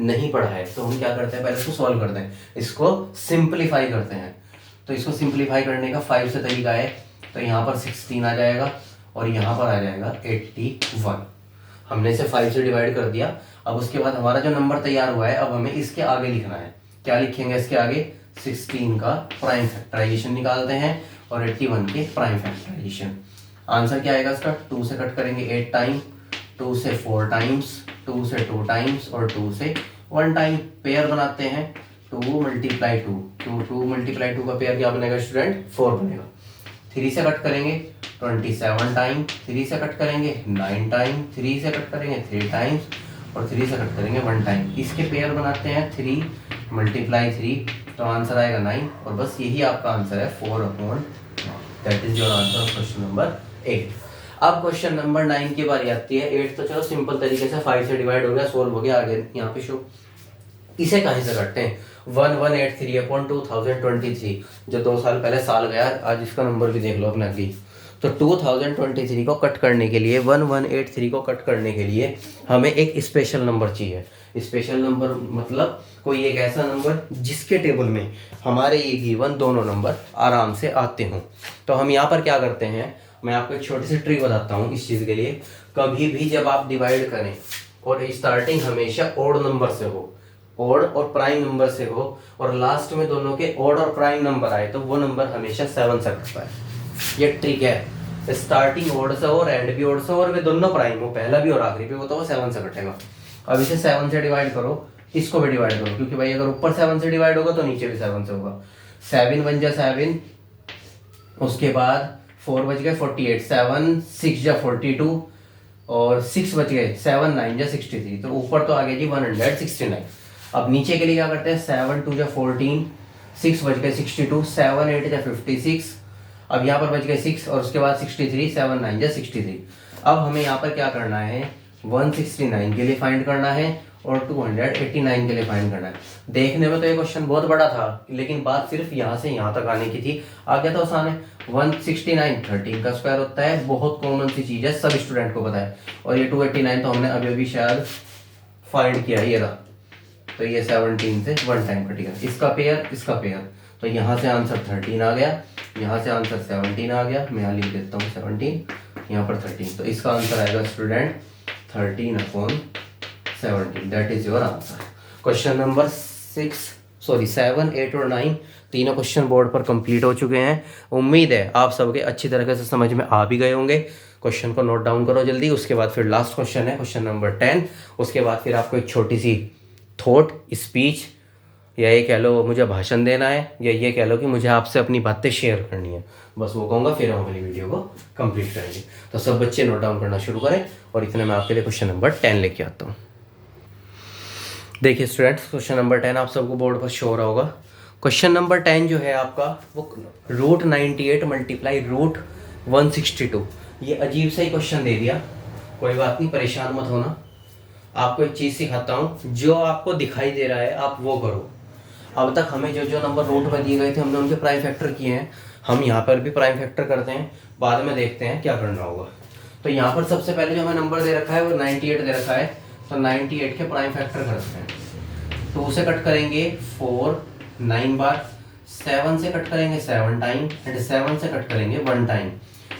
नहीं पढ़ा है। तो हम क्या करते हैं, पहले इसको सॉल्व करते हैं, इसको सिंप्लीफाई करते हैं। तो इसको सिंप्लीफाई करने का 5 से तरीका है। तो यहाँ पर 16 आ जाएगा और यहाँ पर आ जाएगा 81। हमने इसे 5 से डिवाइड कर दिया। अब उसके बाद हमारा जो नंबर तैयार हुआ है, अब हमें इसके आगे लिखना है। क्या लिखेंगे इसके आगे? 16 का प्राइम फैक्टराइजेशन निकालते हैं और 81 के प्राइम फैक्टराइजेशन। आंसर क्या आएगा इसका? 2 से कट करेंगे 8 टाइम, 2 से 4 टाइम्स, 2 से 2 टाइम्स और 2 से 1 टाइम। पेयर बनाते हैं 2 मल्टीप्लाई 2, 2 मल्टीप्लाई 2 का पेयर क्या बनेगा स्टूडेंट? 4 बनेगा। 3 से कट करेंगे 27 टाइम, 3 से कट करेंगे 9 टाइम, 3 से कट करेंगे 3 टाइम्स और 3 से कट करेंगे 1 टाइम। इसके पेयर बनाते हैं 3 मल्टीप्लाई 3, तो आंसर आएगा 9, और बस यही आपका आंसर है 4/9। That is your answer question number 8। अब क्वेश्चन नंबर 9 की बारी आती है। 8 तो चलो सिंपल तरीके से 5 से डिवाइड हो गया, सोल्व हो गया। आगे यहाँ पे शो इसे कहीं से करते हैं 1183/2023, जो 2 साल पहले साल गया, आज इसका नंबर भी देख लो अपने आगे। तो 2023 को कट करने के लिए, 1183 को कट करने के लिए हमें एक स्पेशल नंबर चाहिए। स्पेशल नंबर मतलब कोई एक ऐसा नंबर जिसके टेबल में हमारे ये गिवन दोनों नंबर आराम से आते हों। तो हम यहाँ पर क्या करते हैं, मैं आपको एक छोटी सी ट्रिक बताता हूँ इस चीज़ के लिए। कभी भी जब आप डिवाइड करें और स्टार्टिंग हमेशा ओड नंबर से हो, ओड और प्राइम नंबर से हो, और लास्ट में दोनों के ओड और प्राइम नंबर आए, तो वो नंबर हमेशा 7 से कटता है। ये ट्रिक है। स्टार्टिंग ओड से हो और एंड भी ओड से हो और वे दोनों प्राइम हो, पहला भी और आखिरी भी हो, तो वो 7 से कटेगा। अब इसे 7 से डिवाइड करो, इसको भी डिवाइड करो, क्योंकि भाई अगर ऊपर 7 से डिवाइड होगा तो नीचे भी 7 से होगा। 7 बन जा 7, उसके बाद 4 बच गए 48, 7 6 जा 42, और 6 बच गए 7 9 जा 63, तो ऊपर तो आ गया जी 169। अब नीचे के लिए क्या करते हैं, 7 2 जा 14, 6 बच गए 62, 7 8 जा 56, अब यहाँ पर बच गए 6, और उसके बाद 63, 7 9 जा 63। अब हमें यहाँ पर क्या करना है, 169 के लिए फाइंड करना है और 289 के लिए फाइंड करना है। देखने में तो ये क्वेश्चन बहुत बड़ा था, लेकिन बात सिर्फ यहाँ से यहाँ तक आने की थी। आगे तो आसान है। 169 13 का स्क्वायर होता है, बहुत कॉमन सी चीज़ है, सब स्टूडेंट को पता है। और ये 289 तो हमने अभी अभी शायद फाइंड किया, ये रहा। तो ये 17 से 1 टाइम कटेगा, इसका पेयर इसका पेयर, तो यहाँ से आंसर 13 आ गया, यहाँ से आंसर 17 आ गया। मैं यहाँ लिख देता हूँ 17, यहाँ पर 13, तो इसका आंसर आएगा student 13/17। That is your answer. Question number 7 8 और 9 तीनों क्वेश्चन बोर्ड पर कंप्लीट हो चुके हैं। उम्मीद है आप सबके अच्छी तरीके से समझ में आ भी गए होंगे। क्वेश्चन को नोट डाउन करो जल्दी, उसके बाद फिर लास्ट क्वेश्चन है क्वेश्चन नंबर 10। उसके बाद फिर आपको एक छोटी सी थॉट स्पीच, या ये कह लो मुझे भाषण देना है, या ये कह लो कि मुझे आपसे अपनी बातें शेयर करनी है, बस वो कहूँगा, फिर हम अपनी वीडियो को कंप्लीट करेंगे। तो सब बच्चे नोट डाउन करना शुरू करें, और इतने मैं आपके लिए क्वेश्चन नंबर 10 लेके आता हूँ। देखिए स्टूडेंट्स, क्वेश्चन नंबर 10 आप सबको बोर्ड पर शो हो रहा होगा। क्वेश्चन नंबर 10 जो है आपका, वो √98 मल्टीप्लाई √162। ये अजीब सा ही क्वेश्चन दे दिया, कोई बात नहीं, परेशान मत होना। आपको एक चीज़ सिखाता हूँ, जो आपको दिखाई दे रहा है आप वो करो। अब तक हमें जो जो नंबर रूट में दिए गए थे हमने उनके प्राइम फैक्टर किए हैं, हम यहाँ पर भी प्राइम फैक्टर करते हैं, बाद में देखते हैं क्या करना होगा। तो यहाँ पर सबसे पहले जो हमें नंबर दे रखा है वो 98 दे रखा है, तो 98 के प्राइम फैक्टर करते हैं। 2 से कट करेंगे 4 9 बार, 7 से कट करेंगे 7 टाइम, एंड 7 से कट करेंगे 1 टाइम।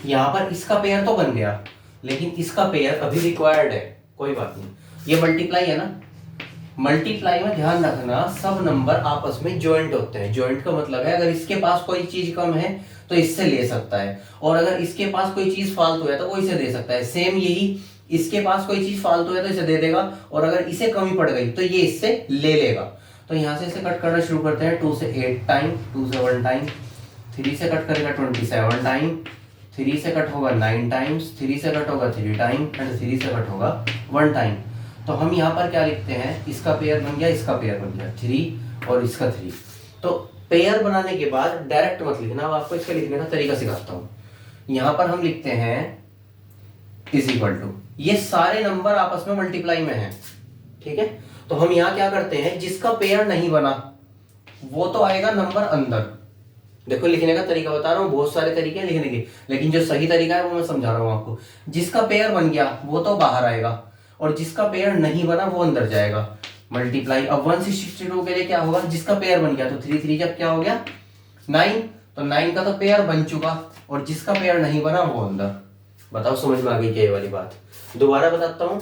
यहाँ पर इसका पेयर तो बन गया, लेकिन इसका पेयर अभी रिक्वायर्ड है, कोई बात नहीं। ये मल्टीप्लाई है ना, मल्टीप्लाई में ध्यान रखना सब नंबर आपस में ज्वाइंट होते हैं। ज्वाइंट का मतलब है अगर इसके पास कोई चीज कम है तो इससे ले सकता है, और अगर इसके पास कोई चीज फालतू है तो वो इसे दे सकता है। सेम यही, इसके पास कोई चीज फालतू है तो इसे दे देगा, और अगर इसे कमी पड़ गई तो ये इससे ले लेगा। तो यहाँ से इसे कट करना शुरू करते हैं। 2 से 8 टाइम, 2 से 1 टाइम, 3 से कट करेगा 27 टाइम, 3 से कट होगा 9 टाइम्स, 3 से कट होगा 3 टाइम, एंड 3 से कट होगा 1 टाइम। तो हम यहाँ पर क्या लिखते हैं, इसका पेयर बन गया, इसका पेयर बन गया 3, और इसका 3। तो पेयर बनाने के बाद डायरेक्ट मत लिखना, अब आपको इसका लिखने का तरीका सिखाता हूँ। यहाँ पर हम लिखते हैं इज इक्वल टू, ये सारे नंबर आपस में मल्टीप्लाई में हैं, ठीक है। तो हम यहाँ क्या करते हैं, जिसका पेयर नहीं बना वो तो आएगा नंबर अंदर। देखो लिखने का तरीका बता रहा हूँ, बहुत सारे तरीके हैं लिखने के, लेकिन जो सही तरीका है वो मैं समझा रहा हूँ आपको। जिसका पेयर बन गया वो तो बाहर आएगा, और जिसका पेयर नहीं बना वो अंदर जाएगा। मल्टीप्लाई, अब 162 के लिए क्या होगा, जिसका पेयर बन गया तो 3 3 जब क्या हो गया 9, तो 9 का तो पेयर बन चुका, और जिसका पेयर नहीं बना वो अंदर। बताओ समझ में आ गई क्या ये वाली बात। दोबारा बताता हूँ,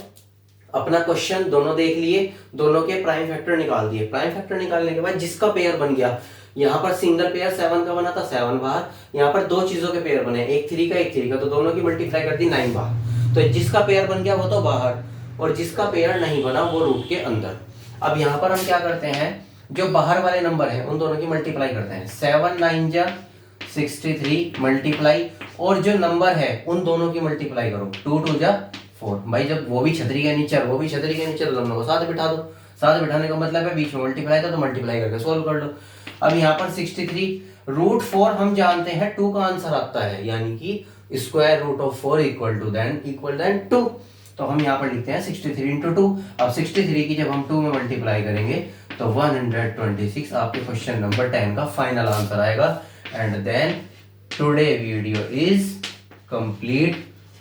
अपना क्वेश्चन दोनों देख लिए, दोनों के प्राइम फैक्टर निकाल दिए। प्राइम फैक्टर निकालने के बाद जिसका पेयर बन गया, यहाँ पर सिंगल पेयर 7 का बना था 7 बार, यहाँ पर 2 चीजों के पेयर बने, एक 3 का एक 3 का, तो दोनों की मल्टीप्लाई कर दी 9 बार। तो जिसका पेयर बन गया वो तो बाहर, और जिसका पेयर नहीं बना वो रूट के अंदर। अब यहाँ पर हम क्या करते हैं, जो बाहर वाले नंबर हैं उन दोनों की मल्टीप्लाई करते हैं। 7 9 जा 63 मल्टीप्लाई, और जो नंबर है उन दोनों की मल्टीप्लाई करो, 2 2 जा 4। भाई जब वो भी छतरी के नीचे और वो भी छतरी के नीचे तो दोनों को साथ बिठा दो। साथ बिठाने का मतलब है बीच में मल्टीप्लाई था तो मल्टीप्लाई करके सोल्व कर लो। अब यहाँ पर 63√4 हम जानते हैं 2 का आंसर आता है, यानी कि square root of 4 equal then 2। तो हम यहाँ पर लिखते हैं 63 इंटू 2। अब 63 की जब हम 2 में मल्टीप्लाई करेंगे तो 126 आपके क्वेश्चन नंबर 10 का फाइनल आंसर आएगा। And then today video is complete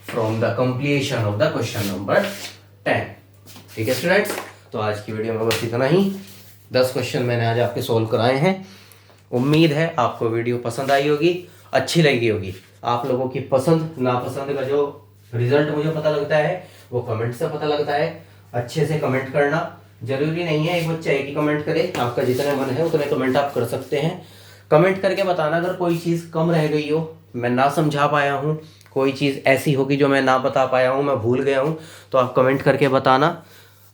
from the completion of the question number 10। ठीक है स्टूडेंट्स, तो आज की वीडियो में बस इतना ही। 10 क्वेश्चन मैंने आज आपके सोल्व कराए हैं। उम्मीद है आपको वीडियो पसंद आई होगी, अच्छी लगी होगी। आप लोगों की पसंद नापसंद का जो रिजल्ट मुझे पता लगता है वो कमेंट से पता लगता है। अच्छे से कमेंट करना, जरूरी नहीं है एक बच्चा एक ही कमेंट करे, आपका जितने मन है उतने कमेंट आप कर सकते हैं। कमेंट करके बताना अगर कोई चीज़ कम रह गई हो, मैं ना समझा पाया हूँ, कोई चीज़ ऐसी होगी जो मैं ना बता पाया हूँ, मैं भूल गया हूँ, तो आप कमेंट करके बताना।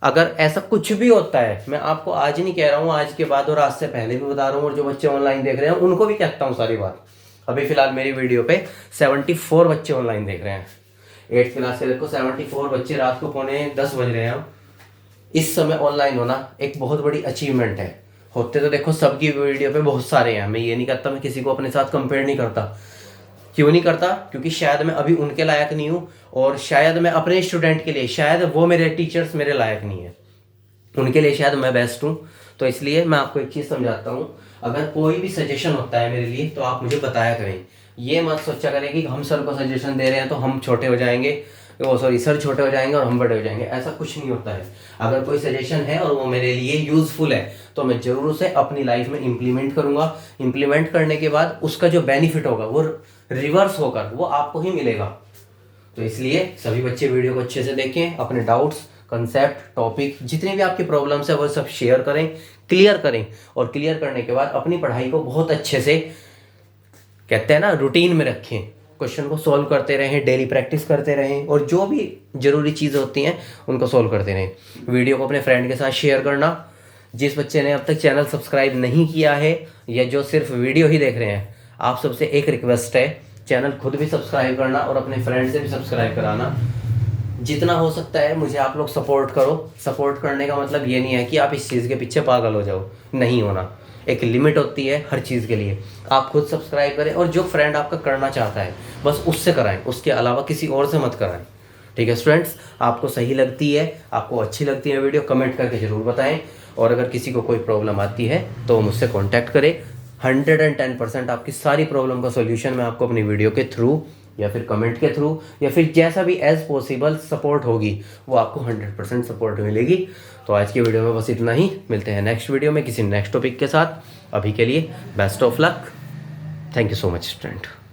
अगर ऐसा कुछ भी होता है, मैं आपको आज नहीं कह रहा हूँ, आज के बाद और आज से पहले भी बता रहा हूँ, और जो बच्चे ऑनलाइन देख रहे हैं उनको भी कहता हूँ सारी बात। अभी फिलहाल मेरी वीडियो पे 74 बच्चे ऑनलाइन देख रहे हैं। 8th क्लास से देखो 74 बच्चे, रात को 9:45 बज रहे हैं। इस समय ऑनलाइन होना एक बहुत बड़ी अचीवमेंट है। होते तो देखो सबकी वीडियो पे बहुत सारे हैं, मैं ये नहीं कहता, मैं किसी को अपने साथ कंपेयर नहीं करता। क्यों नहीं करता? क्योंकि शायद मैं अभी उनके लायक नहीं हूँ, और शायद मैं अपने स्टूडेंट के लिए, शायद वो मेरे टीचर्स मेरे लायक नहीं है, उनके लिए शायद मैं बेस्ट हूँ। तो इसलिए मैं आपको एक चीज़ समझाता हूँ, अगर कोई भी सजेशन होता है मेरे लिए तो आप मुझे बताया करें। ये मत सोचा करें कि हम सर को सजेशन दे रहे हैं तो हम छोटे हो जाएंगे, वो सॉरी सर छोटे हो जाएंगे और हम बड़े हो जाएंगे, ऐसा कुछ नहीं होता है। अगर कोई सजेशन है और वो मेरे लिए यूजफुल है तो मैं जरूर उसे अपनी लाइफ में इम्प्लीमेंट करूंगा। इम्प्लीमेंट करने के बाद उसका जो बेनिफिट होगा वो रिवर्स होकर वो आपको ही मिलेगा। तो इसलिए सभी बच्चे वीडियो को अच्छे से देखें, अपने डाउट्स, कंसेप्ट, टॉपिक, जितनी भी आपकी प्रॉब्लम्स है वो सब शेयर करें, क्लियर करें, और क्लियर करने के बाद अपनी पढ़ाई को बहुत अच्छे से, कहते हैं ना, रूटीन में रखें। क्वेश्चन को सॉल्व करते रहें, डेली प्रैक्टिस करते रहें, और जो भी ज़रूरी चीज़ें होती हैं उनको सॉल्व करते रहें। वीडियो को अपने फ्रेंड के साथ शेयर करना। जिस बच्चे ने अब तक चैनल सब्सक्राइब नहीं किया है या जो सिर्फ वीडियो ही देख रहे हैं, आप सबसे एक रिक्वेस्ट है, चैनल खुद भी सब्सक्राइब करना और अपने फ्रेंड से भी सब्सक्राइब कराना। जितना हो सकता है मुझे आप लोग सपोर्ट करो। सपोर्ट करने का मतलब ये नहीं है कि आप इस चीज़ के पीछे पागल हो जाओ, नहीं होना। एक लिमिट होती है हर चीज़ के लिए। आप खुद सब्सक्राइब करें, और जो फ्रेंड आपका करना चाहता है बस उससे कराएं, उसके अलावा किसी और से मत कराएं। ठीक है स्टूडेंट्स, आपको सही लगती है, आपको अच्छी लगती है वीडियो, कमेंट करके ज़रूर बताएं। और अगर किसी को कोई प्रॉब्लम आती है तो मुझसे कॉन्टैक्ट करें। 110% आपकी सारी प्रॉब्लम का सोल्यूशन मैं आपको अपनी वीडियो के थ्रू या फिर कमेंट के थ्रू या फिर जैसा भी एज पॉसिबल सपोर्ट होगी वो आपको 100% सपोर्ट मिलेगी। तो आज की वीडियो में बस इतना ही। मिलते हैं नेक्स्ट वीडियो में किसी नेक्स्ट टॉपिक के साथ। अभी के लिए best of luck. Thank you so much student.